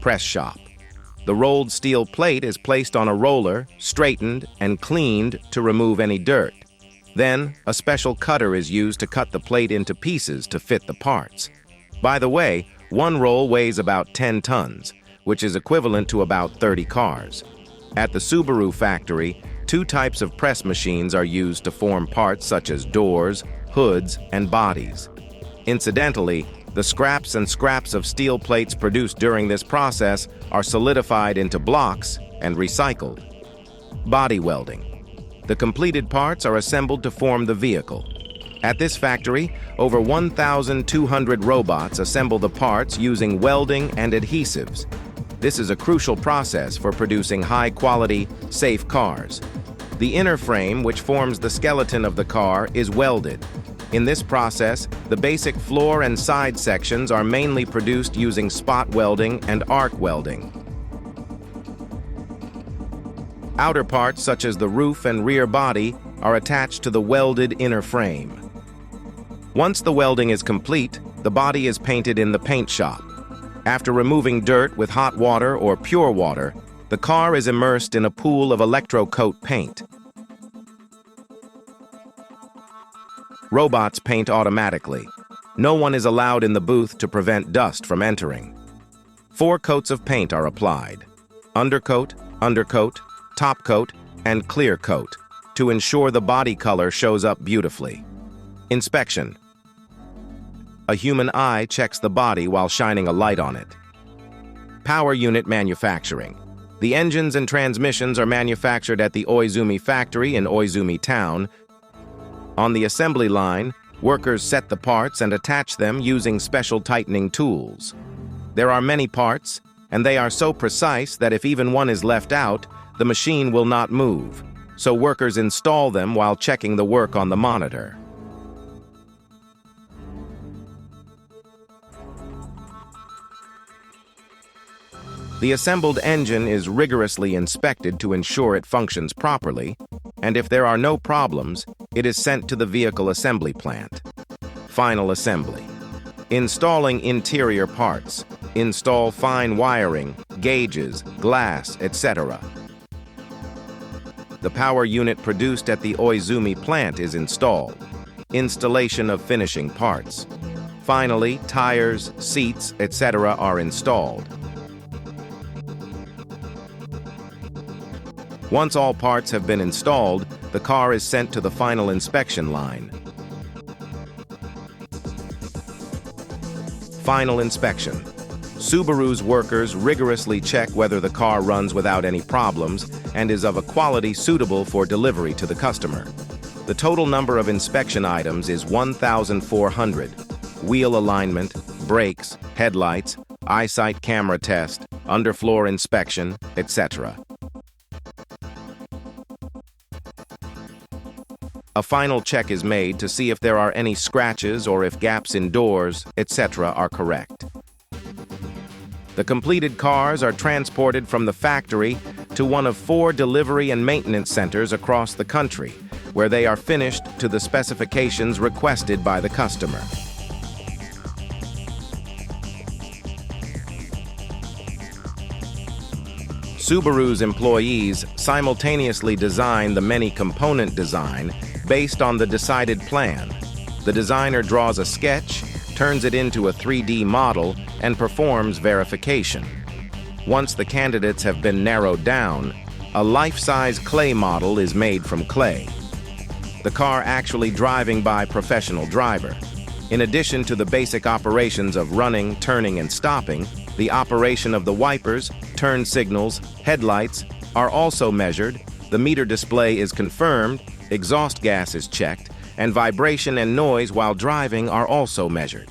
Press shop. The rolled steel plate is placed on a roller, straightened, and cleaned to remove any dirt. Then, a special cutter is used to cut the plate into pieces to fit the parts. By the way, one roll weighs about 10 tons, which is equivalent to about 30 cars. At the Subaru factory, two types of press machines are used to form parts such as doors, hoods, and bodies. Incidentally, the scraps of steel plates produced during this process are solidified into blocks and recycled. Body welding. The completed parts are assembled to form the vehicle. At this factory, over 1,200 robots assemble the parts using welding and adhesives. This is a crucial process for producing high-quality, safe cars. The inner frame, which forms the skeleton of the car, is welded. In this process, the basic floor and side sections are mainly produced using spot welding and arc welding. Outer parts, such as the roof and rear body, are attached to the welded inner frame. Once the welding is complete, the body is painted in the paint shop. After removing dirt with hot water or pure water, the car is immersed in a pool of electro-coat paint. Robots paint automatically. No one is allowed in the booth to prevent dust from entering. 4 coats of paint are applied: undercoat, undercoat, top coat, and clear coat, to ensure the body color shows up beautifully. Inspection. A human eye checks the body while shining a light on it. Power unit manufacturing. The engines and transmissions are manufactured at the Oizumi factory in Oizumi town. On the assembly line, workers set the parts and attach them using special tightening tools. There are many parts, and they are so precise that if even one is left out, the machine will not move, so workers install them while checking the work on the monitor. The assembled engine is rigorously inspected to ensure it functions properly, and if there are no problems, it is sent to the vehicle assembly plant. Final assembly. Installing interior parts. Install fine wiring, gauges, glass, etc. The power unit produced at the Oizumi plant is installed. Installation of finishing parts. Finally, tires, seats, etc. are installed. Once all parts have been installed, the car is sent to the final inspection line. Final inspection. Subaru's workers rigorously check whether the car runs without any problems and is of a quality suitable for delivery to the customer. The total number of inspection items is 1,400. Wheel alignment, brakes, headlights, eyesight camera test, underfloor inspection, etc. A final check is made to see if there are any scratches or if gaps in doors, etc. are correct. The completed cars are transported from the factory to one of 4 delivery and maintenance centers across the country, where they are finished to the specifications requested by the customer. Subaru's employees simultaneously design the many-component design based on the decided plan. The designer draws a sketch, turns it into a 3D model, and performs verification. Once the candidates have been narrowed down, a life-size clay model is made from clay. The car actually driving by professional driver. In addition to the basic operations of running, turning, and stopping, the operation of the wipers, turn signals, headlights are also measured, the meter display is confirmed, exhaust gas is checked, and vibration and noise while driving are also measured.